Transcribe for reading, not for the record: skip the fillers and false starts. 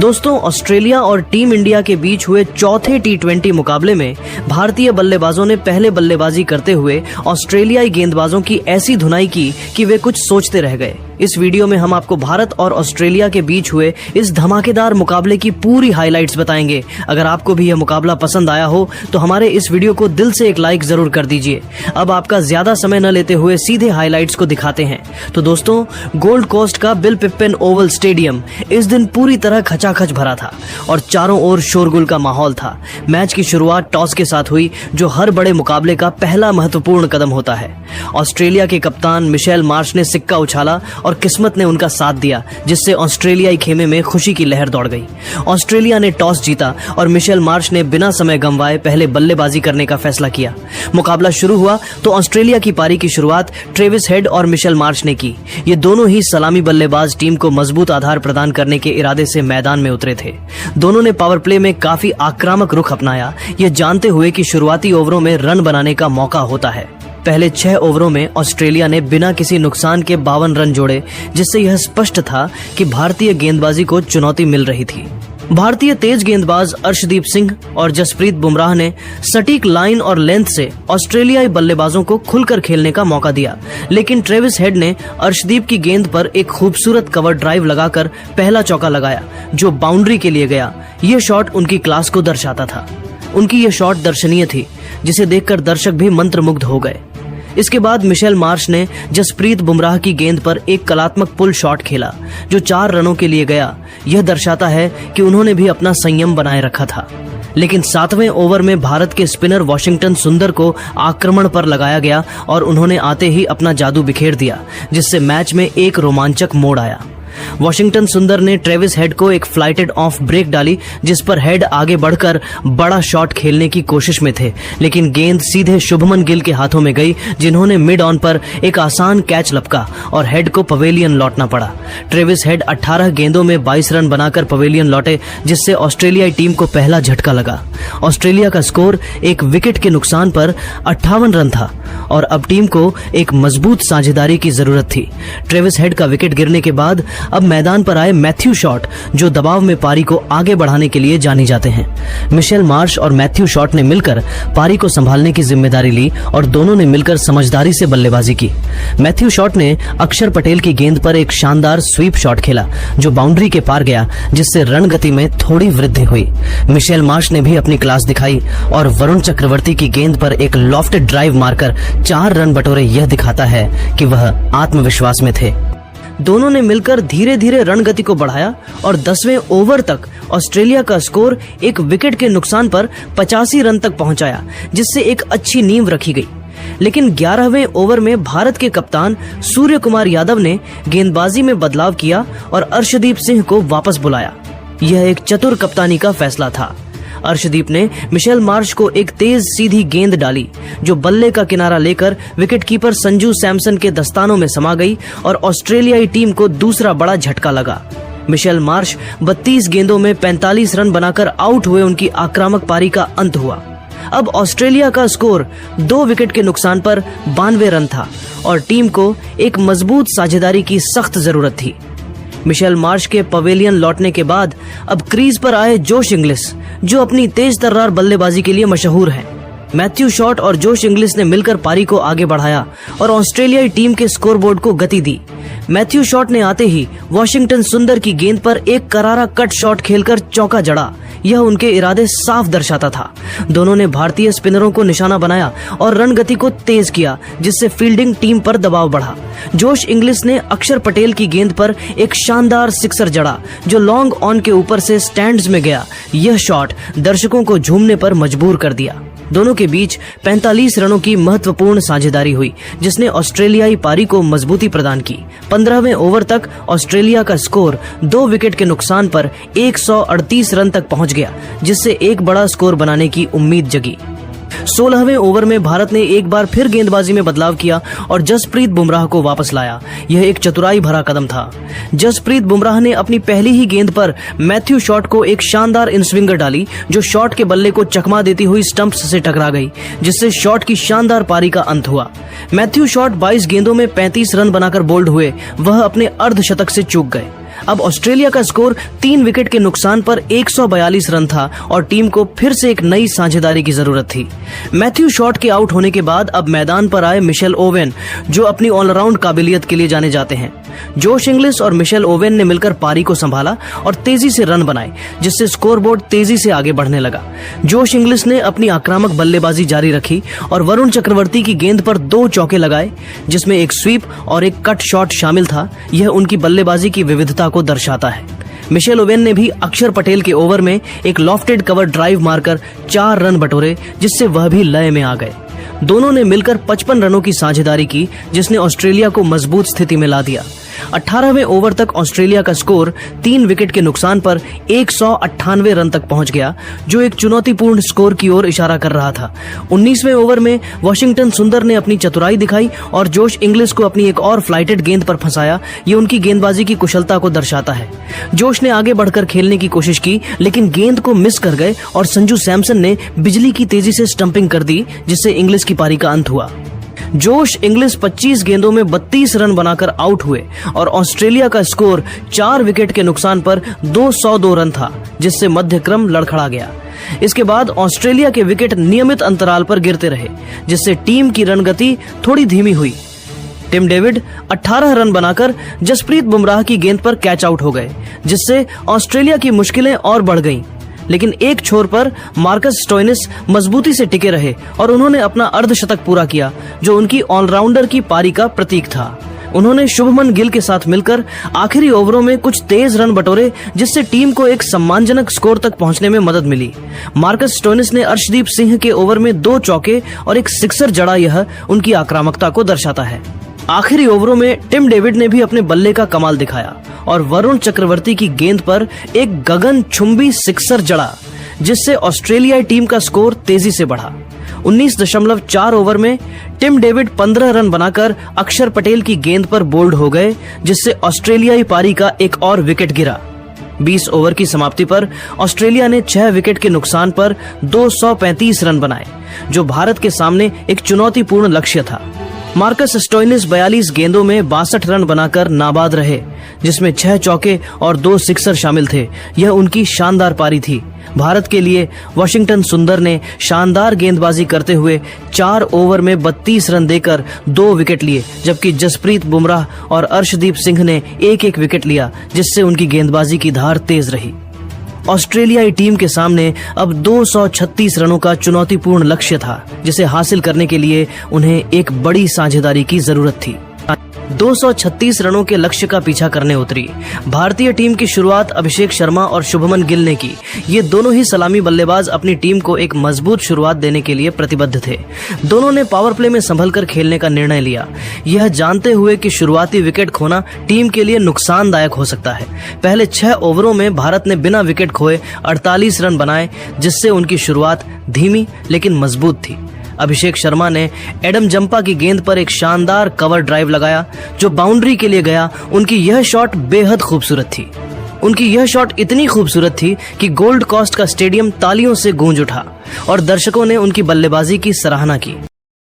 दोस्तों, ऑस्ट्रेलिया और team India के बीच हुए चौथे टी20 मुकाबले में भारतीय बल्लेबाजों ने पहले बल्लेबाजी करते हुए ऑस्ट्रेलियाई गेंदबाजों की ऐसी धुनाई की कि वे कुछ सोचते रह गए। इस वीडियो में हम आपको भारत और ऑस्ट्रेलिया के बीच हुए इस धमाकेदार मुकाबले की पूरी हाइलाइट्स बताएंगे। अगर आपको भी यह मुकाबला पसंद आया हो तो हमारे इस वीडियो को दिल से एक लाइक जरूर कर दीजिए। अब आपका ज्यादा समय न लेते हुए सीधे हाइलाइट्स को दिखाते हैं। तो दोस्तों, गोल्ड कोस्ट का बिल पिप्पिन ओवल स्टेडियम इस दिन पूरी तरह खचाखच भरा था और चारों ओर शोरगुल का माहौल था। मैच की शुरुआत टॉस के साथ हुई, जो हर बड़े मुकाबले का पहला महत्वपूर्ण कदम होता है। ऑस्ट्रेलिया के कप्तान मिशेल मार्श ने सिक्का उछाला और किस्मत ने उनका साथ दिया, जिससे ऑस्ट्रेलियाई खेमे में खुशी की लहर दौड़ गई। ऑस्ट्रेलिया ने टॉस जीता और मिशेल मार्श ने बिना समय गंवाए पहले बल्लेबाजी करने का फैसला किया। मुकाबला शुरू हुआ तो ऑस्ट्रेलिया की पारी की शुरुआत ट्रेविस हेड और मिशेल मार्श ने की। ये दोनों ही सलामी बल्लेबाज टीम को मजबूत आधार प्रदान करने के इरादे से मैदान में उतरे थे। दोनों ने पावर प्ले में काफी आक्रामक रुख अपनाया, ये जानते हुए कि शुरुआती ओवरों में रन बनाने का मौका होता है। पहले 6 ओवरों में ऑस्ट्रेलिया ने बिना किसी नुकसान के 52 रन जोड़े, जिससे यह स्पष्ट था कि भारतीय गेंदबाजी को चुनौती मिल रही थी। भारतीय तेज गेंदबाज अर्शदीप सिंह और जसप्रीत बुमराह ने सटीक लाइन और लेंथ से ऑस्ट्रेलियाई बल्लेबाजों को खुलकर खेलने का मौका दिया, लेकिन ट्रेविस हेड ने अर्शदीप की गेंद पर एक खूबसूरत कवर ड्राइव लगाकर पहला चौका लगाया, जो बाउंड्री के लिए गया। यह शॉट उनकी क्लास को दर्शाता था। उनकी यह शॉट दर्शनीय थी, जिसे देखकर दर्शक भी मंत्रमुग्ध हो गए। इसके बाद मिशेल मार्श ने जसप्रीत बुमराह की गेंद पर एक कलात्मक पुल शॉट खेला, जो 4 रनों के लिए गया। यह दर्शाता है कि उन्होंने भी अपना संयम बनाए रखा था। लेकिन 7वें ओवर में भारत के स्पिनर वॉशिंगटन सुंदर को आक्रमण पर लगाया गया और उन्होंने आते ही अपना जादू बिखेर दिया, जिससे मैच में एक रोमांचक मोड़ आया। वॉशिंगटन सुंदर ने ट्रेविस हेड को एक फ्लाइटेड ऑफ ब्रेक डाली, जिस पर हेड आगे बढ़कर बड़ा शॉट खेलने की कोशिश में थे, लेकिन गेंद सीधे शुभमन गिल के हाथों में गई, जिन्होंने मिड ऑन पर एक आसान कैच लपका और हेड को पवेलियन लौटना पड़ा। ट्रेविस हेड 18 गेंदों में 22 रन बनाकर पवेलियन लौटे, जिससे ऑस्ट्रेलियाई टीम को पहला झटका लगा। ऑस्ट्रेलिया का स्कोर एक विकेट के नुकसान पर 58 रन था और अब टीम को एक मजबूत साझेदारी की जरूरत थी। ट्रेविस हेड का विकेट गिरने के बाद अब मैदान पर आए मैथ्यू शॉट, जो दबाव में पारी को आगे बढ़ाने के लिए जाने जाते हैं। मिशेल मार्श और मैथ्यू शॉट ने मिलकर पारी को संभालने की जिम्मेदारी ली और दोनों ने मिलकर समझदारी से बल्लेबाजी की। मैथ्यू शॉट ने अक्षर पटेल की गेंद पर एक शानदार स्वीप शॉट खेला, जो बाउंड्री के पार गया, जिससे रन गति में थोड़ी वृद्धि हुई। मिशेल मार्श ने भी अपनी क्लास दिखाई और वरुण चक्रवर्ती की गेंद पर एक लॉफ्टेड ड्राइव मारकर 4 रन बटोरे। यह दिखाता है कि वह आत्मविश्वास में थे। दोनों ने मिलकर धीरे धीरे रन गति को बढ़ाया और 10वें ओवर तक ऑस्ट्रेलिया का स्कोर एक विकेट के नुकसान पर 85 रन तक पहुंचाया, जिससे एक अच्छी नींव रखी गई। लेकिन 11वें ओवर में भारत के कप्तान सूर्य कुमार यादव ने गेंदबाजी में बदलाव किया और अर्शदीप सिंह को वापस बुलाया। यह एक चतुर कप्तानी का फैसला था। अर्शदीप ने मिशेल मार्श को एक तेज सीधी गेंद डाली, जो बल्ले का किनारा लेकर विकेटकीपर संजू सैमसन के दस्तानों में समा गई और ऑस्ट्रेलियाई टीम को दूसरा बड़ा झटका लगा। मिशेल मार्श 32 गेंदों में 45 रन बनाकर आउट हुए। उनकी आक्रामक पारी का अंत हुआ। अब ऑस्ट्रेलिया का स्कोर 2 विकेट के नुकसान पर 92 रन था और टीम को एक मजबूत साझेदारी की सख्त जरूरत थी। मिशेल मार्श के पवेलियन लौटने के बाद अब क्रीज पर आए जोश इंग्लिस, जो अपनी तेज तर्रार बल्लेबाजी के लिए मशहूर हैं। मैथ्यू शॉट और जोश इंग्लिस ने मिलकर पारी को आगे बढ़ाया और ऑस्ट्रेलियाई टीम के स्कोरबोर्ड को गति दी। मैथ्यू शॉट ने आते ही वॉशिंगटन सुंदर की गेंद पर एक करारा कट शॉट खेलकर चौका जड़ा। यह उनके इरादे साफ दर्शाता था। दोनों ने भारतीय स्पिनरों को निशाना बनाया और रन गति को तेज किया, जिससे फील्डिंग टीम पर दबाव बढ़ा। जोश इंग्लिस ने अक्षर पटेल की गेंद पर एक शानदार सिक्सर जड़ा, जो लॉन्ग ऑन के ऊपर से स्टैंड्स में गया। यह शॉट दर्शकों को झूमने पर मजबूर कर दिया। दोनों के बीच 45 रनों की महत्वपूर्ण साझेदारी हुई, जिसने ऑस्ट्रेलियाई पारी को मजबूती प्रदान की। 15वें ओवर तक ऑस्ट्रेलिया का स्कोर 2 विकेट के नुकसान पर 138 रन तक पहुंच गया, जिससे एक बड़ा स्कोर बनाने की उम्मीद जगी। 16वें ओवर में भारत ने एक बार फिर गेंदबाजी में बदलाव किया और जसप्रीत बुमराह को वापस लाया। यह एक चतुराई भरा कदम था। जसप्रीत बुमराह ने अपनी पहली ही गेंद पर मैथ्यू शॉट को एक शानदार इनस्विंगर डाली, जो शॉट के बल्ले को चकमा देती हुई स्टंप्स से टकरा गई, जिससे शॉट की शानदार पारी का अंत हुआ। मैथ्यू शॉट 22 गेंदों में 35 रन बनाकर बोल्ड हुए। वह अपने अर्धशतक से चूक गए। अब ऑस्ट्रेलिया का स्कोर 3 विकेट के नुकसान पर 142 रन था और टीम को फिर से एक नई साझेदारी की जरूरत थी। मैथ्यू शॉट के आउट होने के बाद अब मैदान पर आए मिशेल ओवेन, जो अपनी ऑलराउंड काबिलियत के लिए जाने जाते हैं। जोश इंग्लिस और मिशेल ओवेन ने मिलकर पारी को संभाला और तेजी से रन बनाए, जिससे स्कोरबोर्ड तेजी से आगे बढ़ने लगा। जोश इंग्लिस ने अपनी आक्रामक बल्लेबाजी जारी रखी और वरुण चक्रवर्ती की गेंद पर 2 चौके लगाए, जिसमें एक स्वीप और एक कट शॉट शामिल था। यह उनकी बल्लेबाजी की विविधता को दर्शाता है। मिशेल ओवेन ने भी अक्षर पटेल के ओवर में एक लॉफ्टेड कवर ड्राइव मारकर 4 रन बटोरे, जिससे वह भी लय में आ गए। दोनों ने मिलकर 55 रनों की साझेदारी की, जिसने ऑस्ट्रेलिया को मजबूत स्थिति में ला दिया। 18वें ओवर तक ऑस्ट्रेलिया का स्कोर 3 विकेट के नुकसान पर 198 रन तक पहुंच गया, जो एक चुनौतीपूर्ण स्कोर की ओर इशारा कर रहा था। 19वें ओवर में वॉशिंगटन सुंदर ने अपनी चतुराई दिखाई और जोश इंग्लिस को अपनी एक और फ्लाइटेड गेंद पर फंसाया। ये उनकी गेंदबाजी की कुशलता को दर्शाता है। जोश ने आगे बढ़कर खेलने की कोशिश की, लेकिन गेंद को मिस कर गए और संजू सैमसन ने बिजली की तेजी से स्टंपिंग कर दी, जिससे इंग्लिस की पारी का अंत हुआ। जोश इंग्लिस 25 गेंदों में 32 रन बनाकर आउट हुए और ऑस्ट्रेलिया का स्कोर 4 विकेट के नुकसान पर 202 रन था, जिससे मध्य क्रम लड़खड़ा गया। इसके बाद ऑस्ट्रेलिया के विकेट नियमित अंतराल पर गिरते रहे, जिससे टीम की रन गति थोड़ी धीमी हुई। टिम डेविड 18 रन बनाकर जसप्रीत बुमराह की गेंद पर कैच आउट हो गए, जिससे ऑस्ट्रेलिया की मुश्किलें और बढ़ गईं। लेकिन एक छोर पर मार्कस स्टोइनिस मजबूती से टिके रहे और उन्होंने अपना अर्धशतक पूरा किया, जो उनकी ऑलराउंडर की पारी का प्रतीक था। उन्होंने शुभमन गिल के साथ मिलकर आखिरी ओवरों में कुछ तेज रन बटोरे, जिससे टीम को एक सम्मानजनक स्कोर तक पहुंचने में मदद मिली। मार्कस स्टोइनिस ने अर्शदीप सिंह के ओवर में 2 चौके और एक सिक्सर जड़ा, यह उनकी आक्रामकता को दर्शाता है। आखिरी ओवरों में टिम डेविड ने भी अपने बल्ले का कमाल दिखाया और वरुण चक्रवर्ती की गेंद पर एक गगनचुंबी सिक्सर जड़ा, जिससे ऑस्ट्रेलियाई टीम का स्कोर तेजी से बढ़ा। 19.4 ओवर में टिम डेविड 15 रन बनाकर अक्षर पटेल की गेंद पर बोल्ड हो गए, जिससे ऑस्ट्रेलियाई पारी का एक और विकेट गिरा। 20 ओवर की समाप्ति पर ऑस्ट्रेलिया ने 6 विकेट के नुकसान पर 235 रन बनाए, जो भारत के सामने एक चुनौतीपूर्ण लक्ष्य था। मार्कस स्टोइनिस 42 गेंदों में 62 रन बनाकर नाबाद रहे, जिसमें 6 चौके और 2 सिक्सर शामिल थे। यह उनकी शानदार पारी थी। भारत के लिए वॉशिंगटन सुंदर ने शानदार गेंदबाजी करते हुए 4 ओवर में 32 रन देकर 2 विकेट लिए, जबकि जसप्रीत बुमराह और अर्शदीप सिंह ने एक विकेट लिया, जिससे उनकी गेंदबाजी की धार तेज रही। ऑस्ट्रेलियाई टीम के सामने अब 236 रनों का चुनौतीपूर्ण लक्ष्य था, जिसे हासिल करने के लिए उन्हें एक बड़ी साझेदारी की जरूरत थी। 236 रनों के लक्ष्य का पीछा करने उतरी भारतीय टीम की शुरुआत अभिषेक शर्मा और शुभमन गिल ने की। ये दोनों ही सलामी बल्लेबाज अपनी टीम को एक मजबूत शुरुआत देने के लिए प्रतिबद्ध थे। दोनों ने पावर प्ले में संभलकर खेलने का निर्णय लिया, यह जानते हुए कि शुरुआती विकेट खोना टीम के लिए नुकसानदायक हो सकता है। पहले 6 ओवरों में भारत ने बिना विकेट खोए 48 रन बनाए, जिससे उनकी शुरुआत धीमी लेकिन मजबूत थी। अभिषेक शर्मा ने एडम जंपा की गेंद पर एक शानदार कवर ड्राइव लगाया, जो बाउंड्री के लिए गया। उनकी यह शॉट बेहद खूबसूरत थी। उनकी यह शॉट इतनी खूबसूरत थी कि गोल्ड कोस्ट का स्टेडियम तालियों से गूंज उठा और दर्शकों ने उनकी बल्लेबाजी की सराहना की।